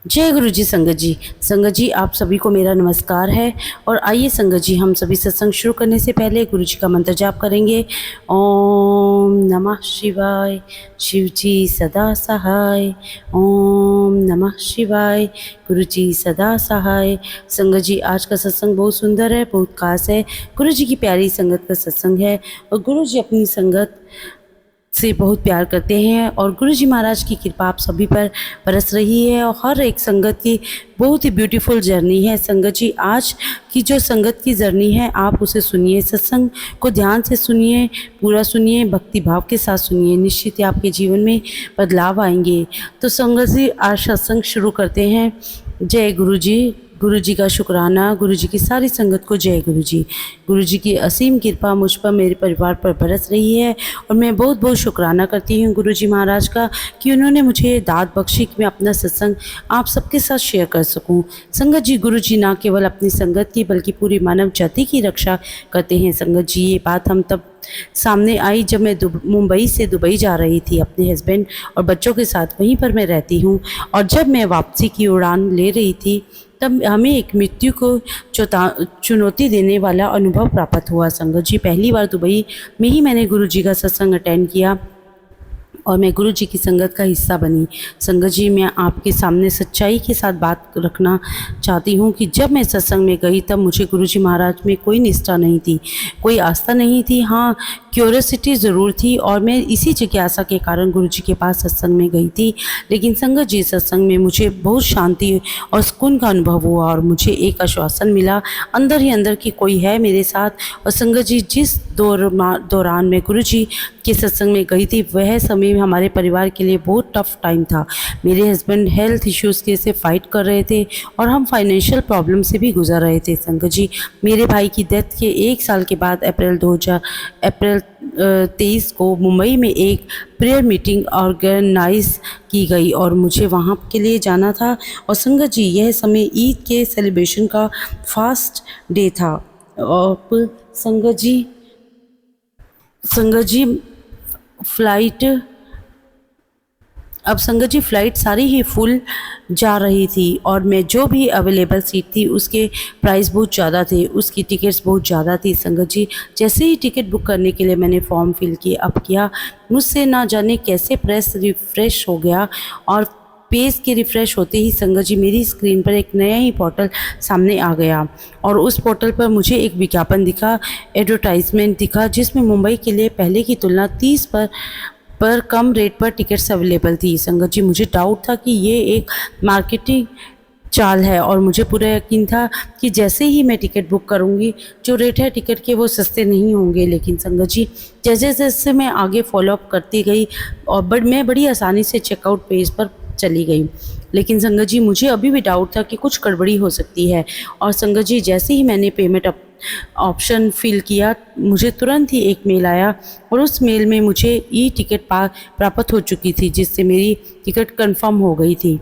जय गुरु जी। संगत जी, संगत जी आप सभी को मेरा नमस्कार है। और आइए संगत जी, हम सभी सत्संग शुरू करने से पहले गुरु जी का मंत्र जाप करेंगे। ओम नमः शिवाय, शिव जी सदा सहाय। ओम नमः शिवाय, गुरु जी सदा सहाय। संगत जी, आज का सत्संग बहुत सुंदर है, बहुत खास है। गुरु जी की प्यारी संगत का सत्संग है और गुरु जी अपनी संगत से बहुत प्यार करते हैं और गुरु जी महाराज की कृपा आप सभी पर बरस रही है और हर एक संगत की बहुत ही ब्यूटीफुल जर्नी है। संगत जी, आज की जो संगत की जर्नी है आप उसे सुनिए, सत्संग को ध्यान से सुनिए, पूरा सुनिए, भक्ति भाव के साथ सुनिए, निश्चित ही आपके जीवन में बदलाव आएंगे। तो संगत जी, आज सत्संग शुरू करते हैं। जय गुरु जी। गुरु जी का शुक्राना, गुरु जी की सारी संगत को जय गुरु जी। गुरु जी की असीम कृपा मुझ पर, मेरे परिवार पर बरस रही है और मैं बहुत बहुत शुक्राना करती हूँ गुरु जी महाराज का कि उन्होंने मुझे दात बख्शी कि मैं अपना सत्संग आप सबके साथ शेयर कर सकूँ। संगत जी, गुरु जी ना केवल अपनी संगत की बल्कि पूरी मानव जाति की रक्षा करते हैं। संगत जी, ये बात हम तब सामने आई जब मैं मुंबई से दुबई जा रही थी अपने हस्बैंड और बच्चों के साथ। वहीं पर मैं रहती हूँ और जब मैं वापसी की उड़ान ले रही थी तब हमें एक मृत्यु को चुनौती देने वाला अनुभव प्राप्त हुआ। संगत जी, पहली बार दुबई में ही मैंने गुरु जी का सत्संग अटेंड किया और मैं गुरु जी की संगत का हिस्सा बनी। संगत जी, मैं आपके सामने सच्चाई के साथ बात रखना चाहती हूँ कि जब मैं सत्संग में गई तब मुझे गुरु जी महाराज में कोई निष्ठा नहीं थी, कोई आस्था नहीं थी। हाँ, क्यूरियोसिटी ज़रूर थी और मैं इसी जिज्ञासा के कारण गुरु जी के पास सत्संग में गई थी। लेकिन संगत जी, सत्संग में मुझे बहुत शांति और सुकून का अनुभव हुआ और मुझे एक आश्वासन मिला अंदर ही अंदर कि कोई है मेरे साथ। और संगत जी, जिस दौरान मैं गुरु जी के सत्संग में गई थी वह समय हमारे परिवार के लिए बहुत टफ टाइम था। मेरे हस्बैंड हेल्थ इश्यूज़ के से फाइट कर रहे थे और हम फाइनेंशियल प्रॉब्लम से भी गुजर रहे थे। संगत जी, मेरे भाई की डेथ के 1 साल के बाद अप्रैल 23 को मुंबई में एक प्रेयर मीटिंग ऑर्गेनाइज की गई और मुझे वहाँ के लिए जाना था। और संगत जी, यह समय ईद के सेलिब्रेशन का फास्ट डे था। और संगत जी फ्लाइट सारी ही फुल जा रही थी और मैं जो भी अवेलेबल सीट थी उसके प्राइस बहुत ज़्यादा थे, उसकी टिकट्स बहुत ज़्यादा थी। संगत जी, जैसे ही टिकट बुक करने के लिए मैंने फॉर्म फिल किया मुझसे ना जाने कैसे प्रेस रिफ़्रेश हो गया और पेज के रिफ़्रेश होते ही संगत जी मेरी स्क्रीन पर एक नया ही पोर्टल सामने आ गया और उस पोर्टल पर मुझे एक विज्ञापन दिखा, एडवर्टाइजमेंट दिखा, जिसमें मुंबई के लिए पहले की तुलना 30 पर कम रेट पर टिकट्स अवेलेबल थी। संगत जी, मुझे डाउट था कि ये एक मार्केटिंग चाल है और मुझे पूरा यकीन था कि जैसे ही मैं टिकट बुक करूंगी जो रेट है टिकट के वो सस्ते नहीं होंगे। लेकिन संगत जी, जैसे जैसे मैं आगे फॉलोअप करती गई और मैं बड़ी आसानी से चेकआउट पेज पर चली गई। लेकिन संगत जी, मुझे अभी भी डाउट था कि कुछ गड़बड़ी हो सकती है। और संगत जी, जैसे ही मैंने पेमेंट ऑप्शन फिल किया मुझे तुरंत ही एक मेल आया और उस मेल में मुझे ई टिकट प्राप्त हो चुकी थी, जिससे मेरी टिकट कंफर्म हो गई थी,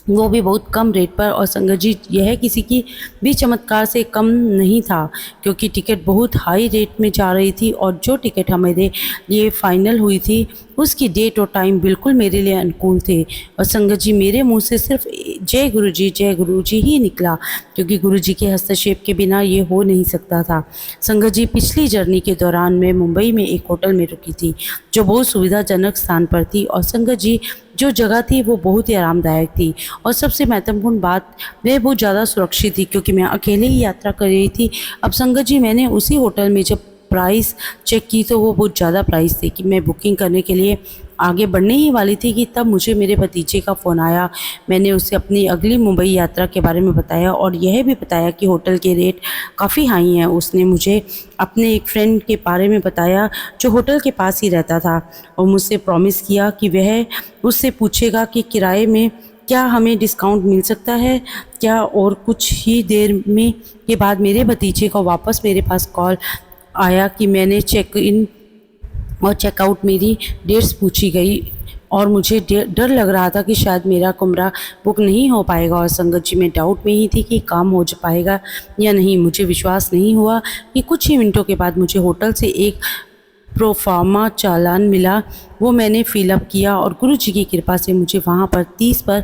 वो भी बहुत कम रेट पर। और संगत जी, यह किसी की भी चमत्कार से कम नहीं था क्योंकि टिकट बहुत हाई रेट में जा रही थी और जो टिकट हमारे लिए फाइनल हुई थी उसकी डेट और टाइम बिल्कुल मेरे लिए अनुकूल थे। और संगत जी, मेरे मुंह से सिर्फ जय गुरु जी ही निकला क्योंकि गुरु जी के हस्तक्षेप के बिना ये हो नहीं सकता था। संगत जी, पिछली जर्नी के दौरान मैं मुंबई में एक होटल में रुकी थी जो बहुत सुविधाजनक स्थान पर थी और संगत जी जो जगह थी वो बहुत ही आरामदायक थी और सबसे महत्वपूर्ण बात वह बहुत ज़्यादा सुरक्षित थी क्योंकि मैं अकेले ही यात्रा कर रही थी। अब संगत जी, मैंने उसी होटल में जब प्राइस चेक की तो वो बहुत ज़्यादा प्राइस थी कि मैं बुकिंग करने के लिए आगे बढ़ने ही वाली थी कि तब मुझे मेरे भतीजे का फ़ोन आया। मैंने उसे अपनी अगली मुंबई यात्रा के बारे में बताया और यह भी बताया कि होटल के रेट काफ़ी हाई हैं। उसने मुझे अपने एक फ्रेंड के बारे में बताया जो होटल के पास ही रहता था और मुझसे प्रॉमिस किया कि वह उससे पूछेगा कि किराए में क्या हमें डिस्काउंट मिल सकता है क्या। और कुछ ही देर में के बाद मेरे भतीजे को वापस मेरे पास कॉल आया कि मैंने चेक इन और चेकआउट मेरी डेट्स पूछी गई और मुझे डर लग रहा था कि शायद मेरा कमरा बुक नहीं हो पाएगा। और संगत जी, मैं डाउट में ही थी कि काम हो पाएगा या नहीं। मुझे विश्वास नहीं हुआ कि कुछ ही मिनटों के बाद मुझे होटल से एक प्रोफार्मा चालान मिला वो मैंने फिलअप किया और गुरुजी की कृपा से मुझे वहाँ पर 30 पर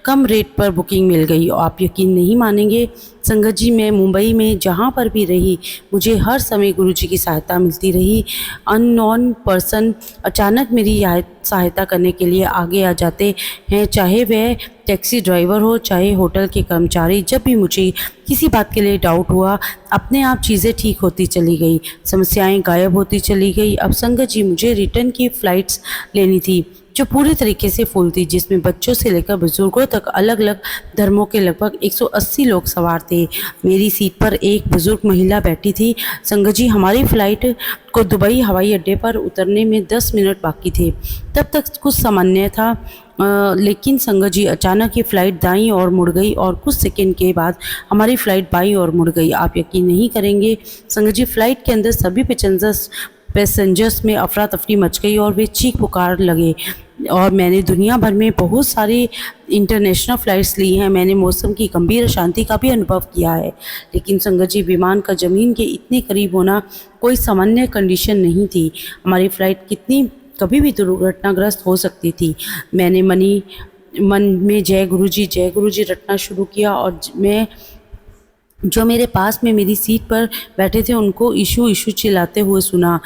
कम रेट पर बुकिंग मिल गई। और आप यकीन नहीं मानेंगे संगत जी, मैं मुंबई में जहाँ पर भी रही मुझे हर समय गुरुजी की सहायता मिलती रही। अननोन पर्सन अचानक मेरी सहायता करने के लिए आगे आ जाते हैं, चाहे वह टैक्सी ड्राइवर हो, चाहे होटल के कर्मचारी। जब भी मुझे किसी बात के लिए डाउट हुआ, अपने आप चीज़ें ठीक होती चली गई, समस्याएं गायब होती चली गई। अब संगत जी, मुझे रिटर्न की फ़्लाइट्स लेनी थी जो पूरी तरीके से फुल थी, जिसमें बच्चों से लेकर बुजुर्गों तक अलग अलग धर्मों के लगभग 180 लोग सवार थे। मेरी सीट पर एक बुजुर्ग महिला बैठी थी। संगत जी, हमारी फ़्लाइट को दुबई हवाई अड्डे पर उतरने में 10 मिनट बाकी थे। तब तक कुछ सामान्य था, लेकिन संगत जी अचानक ही फ़्लाइट दाईं ओर मुड़ गई और कुछ सेकंड के बाद हमारी फ़्लाइट बाईं ओर मुड़ गई। आप यकीन नहीं करेंगे संगत जी, फ़्लाइट के अंदर सभी पैसेंजर्स में अफरा तफरी मच गई और वे चीख पुकार लगे। और मैंने दुनिया भर में बहुत सारी इंटरनेशनल फ़्लाइट्स ली हैं, मैंने मौसम की गंभीर अशांति का भी अनुभव किया है, लेकिन संगत जी विमान का ज़मीन के इतने करीब होना कोई सामान्य कंडीशन नहीं थी। हमारी फ़्लाइट कभी भी दुर्घटनाग्रस्त हो सकती थी। मैंने मन में जय गुरुजी रटना शुरू किया और मैं जो मेरे पास में मेरी सीट पर बैठे थे उनको यीशु यीशु चिल्लाते हुए सुना,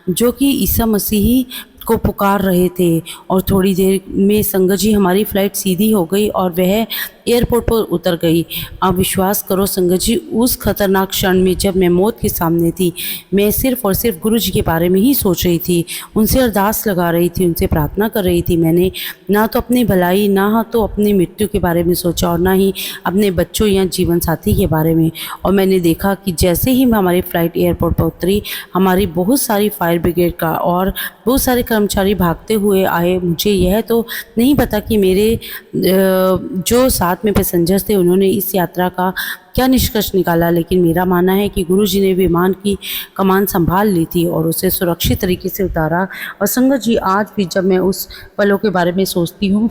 जो कि ईसा मसीही को पुकार रहे थे। और थोड़ी देर में संगत जी हमारी फ़्लाइट सीधी हो गई और वह एयरपोर्ट पर उतर गई। आप विश्वास करो संगत जी, उस खतरनाक क्षण में जब मैं मौत के सामने थी, मैं सिर्फ़ और सिर्फ गुरु जी के बारे में ही सोच रही थी, उनसे अरदास लगा रही थी, उनसे प्रार्थना कर रही थी। मैंने ना तो अपनी भलाई, ना तो अपनी मृत्यु के बारे में सोचा और ना ही अपने बच्चों या जीवन साथी के बारे में। और मैंने देखा कि जैसे ही हमारी फ़्लाइट एयरपोर्ट पर उतरी, हमारी बहुत सारी फायर ब्रिगेड का और बहुत सारे कर्मचारी भागते हुए आए। मुझे यह तो नहीं पता कि मेरे जो साथ में पैसेंजर्स थे उन्होंने इस यात्रा का क्या निष्कर्ष निकाला, लेकिन मेरा मानना है कि गुरुजी ने विमान की कमान संभाल ली थी और उसे सुरक्षित तरीके से उतारा। और संगत जी, आज भी जब मैं उस पलों के बारे में सोचती हूँ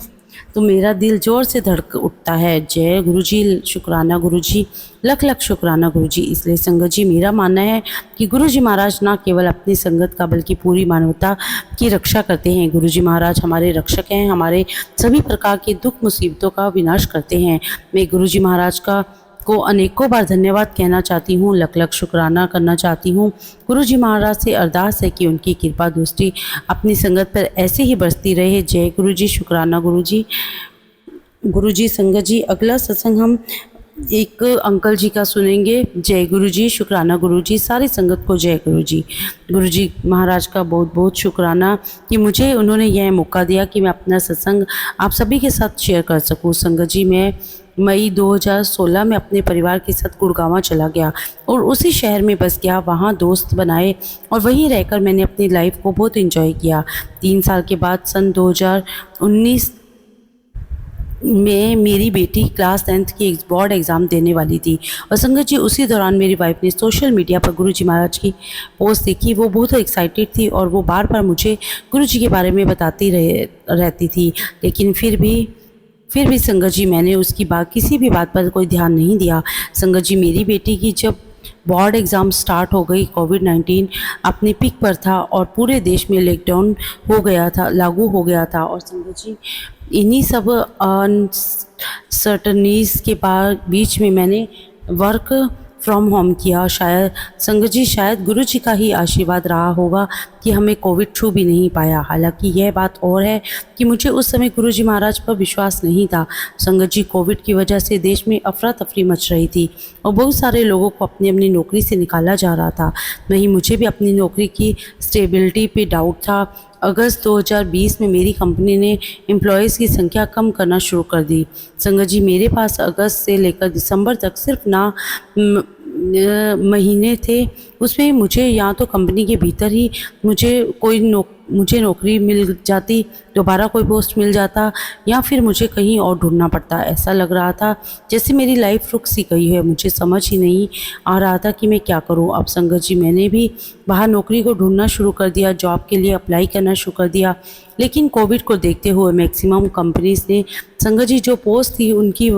तो मेरा दिल ज़ोर से धड़क उठता है। जय गुरुजी, शुक्राना गुरुजी, लख लख शुक्राना गुरुजी। इसलिए संगत जी, मेरा मानना है कि गुरुजी महाराज न केवल अपनी संगत का बल्कि पूरी मानवता की रक्षा करते हैं। गुरुजी महाराज हमारे रक्षक हैं, हमारे सभी प्रकार के दुख मुसीबतों का विनाश करते हैं। मैं गुरुजी महाराज को अनेकों बार धन्यवाद कहना चाहती हूँ, लख लख शुक्राना करना चाहती हूँ। गुरुजी महाराज से अरदास है कि उनकी कृपा दृष्टि अपनी संगत पर ऐसे ही बरसती रहे। जय गुरुजी, शुक्राना गुरुजी। गुरुजी संगत जी, अगला सत्संग हम एक अंकल जी का सुनेंगे। जय गुरुजी, शुक्राना गुरुजी। सारी संगत को जय गुरुजी। गुरुजी महाराज का बहुत बहुत शुक्राना कि मुझे उन्होंने यह मौका दिया कि मैं अपना सत्संग आप सभी के साथ शेयर कर सकूँ। संगत जी, मैं मई 2016 में अपने परिवार के साथ गुड़गांव चला गया और उसी शहर में बस गया, वहाँ दोस्त बनाए और वहीं रहकर मैंने अपनी लाइफ को बहुत एंजॉय किया। 3 साल के बाद सन 2019 में मेरी बेटी क्लास 10th की बोर्ड एग्ज़ाम देने वाली थी और संगत जी उसी दौरान मेरी वाइफ ने सोशल मीडिया पर गुरुजी महाराज की पोस्ट देखी। वो बहुत एक्साइटेड थी और वो बार बार मुझे गुरुजी के बारे में बताती रहती थी, लेकिन फिर भी संगत जी मैंने उसकी किसी भी बात पर कोई ध्यान नहीं दिया। संगत जी, मेरी बेटी की जब बोर्ड एग्ज़ाम स्टार्ट हो गई, कोविड-19 अपने पीक पर था और पूरे देश में लॉकडाउन लागू हो गया था। और संगत जी, इन्हीं सब अनसर्टनीज़ के बीच में मैंने वर्क फ्रॉम होम किया। शायद संगत जी, शायद गुरु जी का ही आशीर्वाद रहा होगा कि हमें कोविड छू भी नहीं पाया। हालांकि यह बात और है कि मुझे उस समय गुरु जी महाराज पर विश्वास नहीं था। संगत जी, कोविड की वजह से देश में अफरा तफरी मच रही थी और बहुत सारे लोगों को अपनी अपनी नौकरी से निकाला जा रहा था। वहीं मुझे भी अपनी नौकरी की स्टेबिलिटी पे डाउट था। अगस्त 2020 में मेरी कंपनी ने एम्प्लॉयज़ की संख्या कम करना शुरू कर दी। संगत जी, मेरे पास अगस्त से लेकर दिसंबर तक सिर्फ महीने थे। उसमें मुझे या तो कंपनी के भीतर ही मुझे नौकरी मिल जाती दोबारा कोई पोस्ट मिल जाता या फिर मुझे कहीं और ढूंढना पड़ता। ऐसा लग रहा था जैसे मेरी लाइफ रुक सी गई है। मुझे समझ ही नहीं आ रहा था कि मैं क्या करूं। अब संगत जी मैंने भी बाहर नौकरी को ढूंढना शुरू कर दिया, जॉब के लिए अप्लाई करना शुरू कर दिया, लेकिन कोविड को देखते हुए मैक्सिमम कंपनीज ने संगत जी जो पोस्ट थी उनकी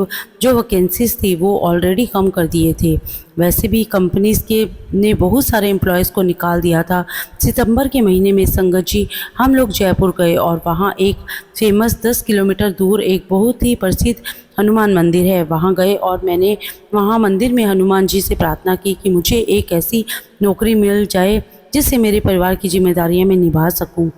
जो वैकेंसीज थी वो ऑलरेडी कम कर दिए थे। वैसे भी कंपनीज के ने बहुत सारे एम्प्लॉयज़ को निकाल दिया था। सितंबर के महीने में संगत जी हम लोग जयपुर गए और वहाँ एक फेमस 10 किलोमीटर दूर एक बहुत ही प्रसिद्ध हनुमान मंदिर है, वहाँ गए और मैंने वहाँ मंदिर में हनुमान जी से प्रार्थना की कि मुझे एक ऐसी नौकरी मिल जाए जिससे मेरे परिवार की जिम्मेदारियाँ मैं निभा सकूँ,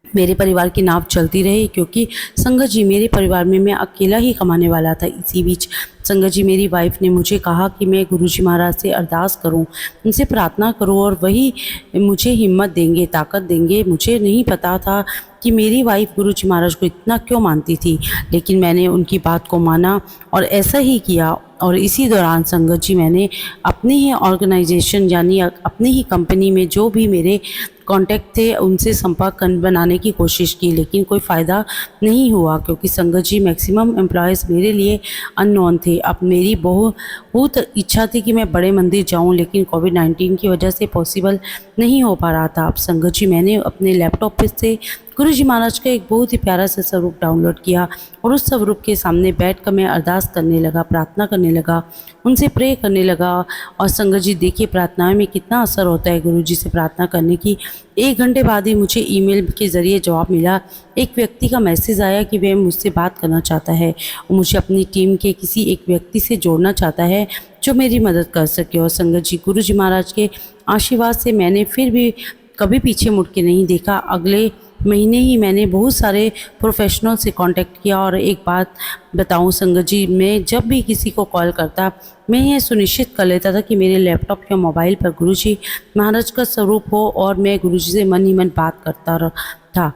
मेरे परिवार की नाव चलती रहे। क्योंकि संगत जी मेरे परिवार में मैं अकेला ही कमाने वाला था। इसी बीच संगत जी मेरी वाइफ ने मुझे कहा कि मैं गुरुजी महाराज से अरदास करूं, उनसे प्रार्थना करूं और वही मुझे हिम्मत देंगे, ताकत देंगे। मुझे नहीं पता था कि मेरी वाइफ गुरुजी महाराज को इतना क्यों मानती थी, लेकिन मैंने उनकी बात को माना और ऐसा ही किया। और इसी दौरान संगत जी मैंने अपनी ही ऑर्गेनाइजेशन यानी अपनी ही कंपनी में जो भी मेरे कॉन्टैक्ट थे उनसे संपर्क बनाने की कोशिश की, लेकिन कोई फ़ायदा नहीं हुआ। क्योंकि संगत जी मैक्सिमम एम्प्लॉयज़ मेरे लिए अननोन थे। अब मेरी बहुत इच्छा थी कि मैं बड़े मंदिर जाऊं, लेकिन कोविड-19 की वजह से पॉसिबल नहीं हो पा रहा था। अब संगत जी मैंने अपने लैपटॉप पे से गुरुजी महाराज का एक बहुत ही प्यारा सा स्वरूप डाउनलोड किया और उस स्वरूप के सामने बैठकर मैं अरदास करने लगा, प्रार्थना करने लगा, उनसे प्रे करने लगा। और संगत जी देखिए प्रार्थना में कितना असर होता है गुरुजी से प्रार्थना करने की। 1 घंटे बाद ही मुझे ईमेल के ज़रिए जवाब मिला। एक व्यक्ति का मैसेज आया कि वह मुझसे बात करना चाहता है और मुझे अपनी टीम के किसी एक व्यक्ति से जोड़ना चाहता है जो मेरी मदद कर सके। और संगत जी गुरुजी महाराज के आशीर्वाद से मैंने फिर भी कभी पीछे मुड़ के नहीं देखा। अगले महीने ही मैंने बहुत सारे प्रोफेशनल से कांटेक्ट किया। और एक बात बताऊं संगत जी, मैं जब भी किसी को कॉल करता मैं ये सुनिश्चित कर लेता था कि मेरे लैपटॉप या मोबाइल पर गुरुजी महाराज का स्वरूप हो और मैं गुरुजी से मन ही मन बात करता था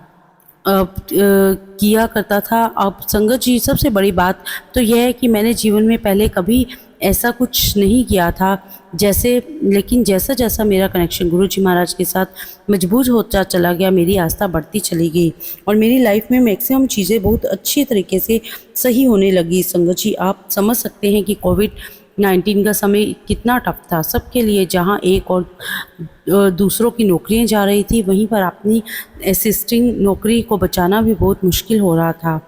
किया करता था। अब संगत जी सबसे बड़ी बात तो यह है कि मैंने जीवन में पहले कभी ऐसा कुछ नहीं किया था लेकिन जैसा जैसा मेरा कनेक्शन गुरुजी महाराज के साथ मजबूत होता चला गया, मेरी आस्था बढ़ती चली गई और मेरी लाइफ में मैक्सिमम चीज़ें बहुत अच्छी तरीके से सही होने लगी। संगत जी आप समझ सकते हैं कि कोविड-19 का समय कितना टफ था सबके लिए। जहां एक और दूसरों की नौकरियां जा रही थी, वहीं पर अपनी असिस्टिंग नौकरी को बचाना भी बहुत मुश्किल हो रहा था।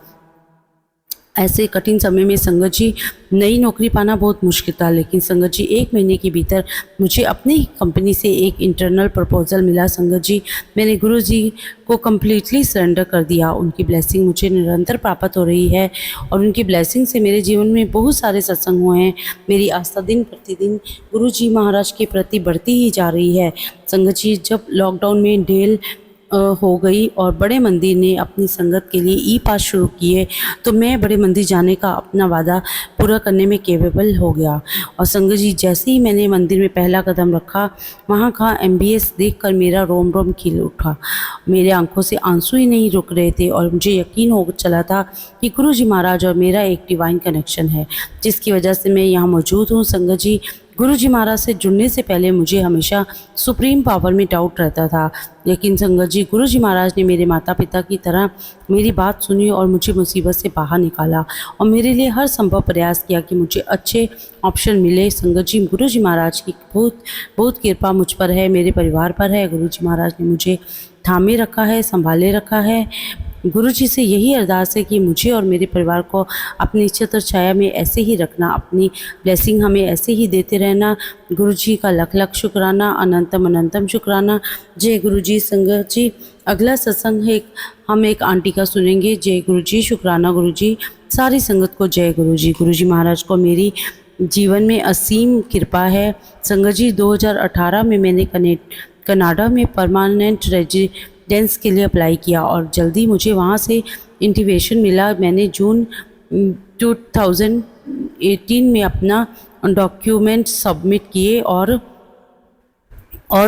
ऐसे कठिन समय में संगत जी नई नौकरी पाना बहुत मुश्किल था, लेकिन संगत जी 1 महीने के भीतर मुझे अपनी ही कंपनी से एक इंटरनल प्रपोजल मिला। संगत जी मैंने गुरु जी को कम्प्लीटली सरेंडर कर दिया। उनकी ब्लेसिंग मुझे निरंतर प्राप्त हो रही है और उनकी ब्लेसिंग से मेरे जीवन में बहुत सारे सत्संग हुए हैं। मेरी आस्था दिन प्रतिदिन गुरु जी महाराज के प्रति बढ़ती ही जा रही है। संगत जी जब लॉकडाउन में ढेल हो गई और बड़े मंदिर ने अपनी संगत के लिए ई पास शुरू किए, तो मैं बड़े मंदिर जाने का अपना वादा पूरा करने में केपेबल हो गया। और संगत जी जैसे ही मैंने मंदिर में पहला कदम रखा, वहाँ का एम्बियंस देखकर मेरा रोम रोम खिल उठा। मेरे आंखों से आंसू ही नहीं रुक रहे थे और मुझे यकीन हो चला था कि गुरु जी महाराज और मेरा एक डिवाइन कनेक्शन है, जिसकी वजह से मैं यहाँ मौजूद हूँ। संगत जी गुरु जी महाराज से जुड़ने से पहले मुझे हमेशा सुप्रीम पावर में डाउट रहता था, लेकिन संगत जी गुरु जी महाराज ने मेरे माता पिता की तरह मेरी बात सुनी और मुझे मुसीबत से बाहर निकाला और मेरे लिए हर संभव प्रयास किया कि मुझे अच्छे ऑप्शन मिले। संगत जी गुरु जी महाराज की बहुत बहुत कृपा मुझ पर है, मेरे परिवार पर है। गुरु जी महाराज ने मुझे थामे रखा है, संभाले रखा है। गुरु जी से यही अरदास है कि मुझे और मेरे परिवार को अपनी छत्र छाया में ऐसे ही रखना, अपनी ब्लेसिंग हमें ऐसे ही देते रहना। गुरु जी का लख लख शुक्राना, अनंतम अनंतम शुक्राना। जय गुरु जी। संगत जी अगला सत्संग है हम एक आंटी का सुनेंगे। जय गुरु जी, शुक्राना गुरु जी। सारी संगत को जय गुरु जी। गुरु जी महाराज को मेरी जीवन में असीम कृपा है। संगत जी 2018 में मैंने कनाडा में परमानेंट रेजिडेंस के लिए अप्लाई किया और जल्दी मुझे वहाँ से इंटीमेशन मिला। मैंने जून 2018 में अपना डॉक्यूमेंट सबमिट किए और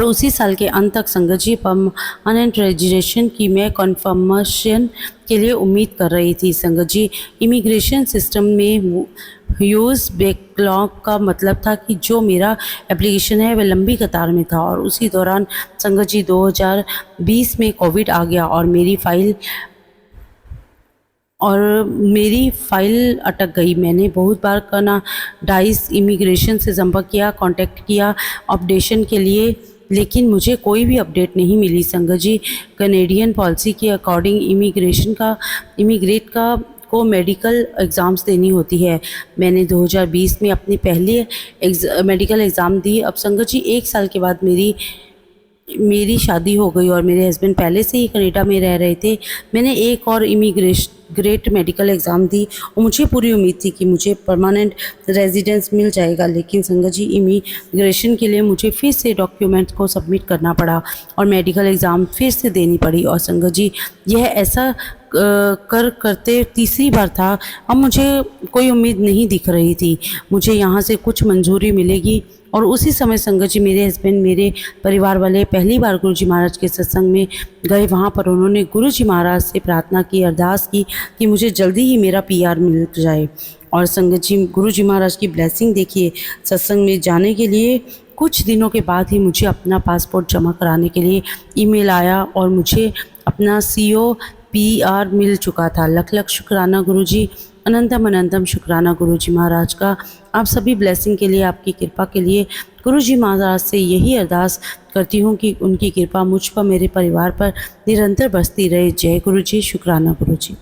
उसी साल के अंत तक संगत जी परमानेंट रेजिडेंशन की मैं कन्फर्मेशन के लिए उम्मीद कर रही थी। संगत जी इमिग्रेशन सिस्टम में ह्यूज बैकलॉग का मतलब था कि जो मेरा एप्लीकेशन है वह लंबी कतार में था और उसी दौरान संगत जी 2020 में कोविड आ गया और मेरी फाइल और मेरी फ़ाइल अटक गई। मैंने बहुत बार करना डाइस इमिग्रेशन से संपर्क किया, कांटेक्ट किया अपडेशन के लिए, लेकिन मुझे कोई भी अपडेट नहीं मिली संगत जी। कनेडियन पॉलिसी के अकॉर्डिंग इमिग्रेट का को मेडिकल एग्ज़ाम्स देनी होती है। मैंने 2020 में अपनी पहली मेडिकल एग्ज़ाम दी। अब संगत जी 1 साल के बाद मेरी शादी हो गई और मेरे हस्बैंड पहले से ही कनाडा में रह रहे थे। मैंने एक और ग्रेट मेडिकल एग्ज़ाम दी और मुझे पूरी उम्मीद थी कि मुझे परमानेंट रेजिडेंस मिल जाएगा, लेकिन संगत जी इमिग्रेशन के लिए मुझे फिर से डॉक्यूमेंट्स को सबमिट करना पड़ा और मेडिकल एग्ज़ाम फिर से देनी पड़ी। और संगत जी यह ऐसा करते तीसरी बार था। अब मुझे कोई उम्मीद नहीं दिख रही थी, मुझे यहाँ से कुछ मंजूरी मिलेगी। और उसी समय संगत जी मेरे हस्बैंड, मेरे परिवार वाले पहली बार गुरुजी महाराज के सत्संग में गए। वहाँ पर उन्होंने गुरुजी महाराज से प्रार्थना की, अरदास की कि मुझे जल्दी ही मेरा PR मिल जाए। और संगत जी गुरुजी महाराज की ब्लेसिंग देखिए, सत्संग में जाने के लिए कुछ दिनों के बाद ही मुझे अपना पासपोर्ट जमा कराने के लिए ईमेल आया और मुझे अपना COPR मिल चुका था। लख लख शुक्राना गुरुजी, अनंतम अनंतम शुक्राना गुरुजी महाराज का। आप सभी ब्लेसिंग के लिए, आपकी कृपा के लिए गुरुजी महाराज से यही अरदास करती हूँ कि उनकी कृपा मुझ पर, मेरे परिवार पर निरंतर बरसती रहे। जय गुरुजी, शुक्राना गुरुजी।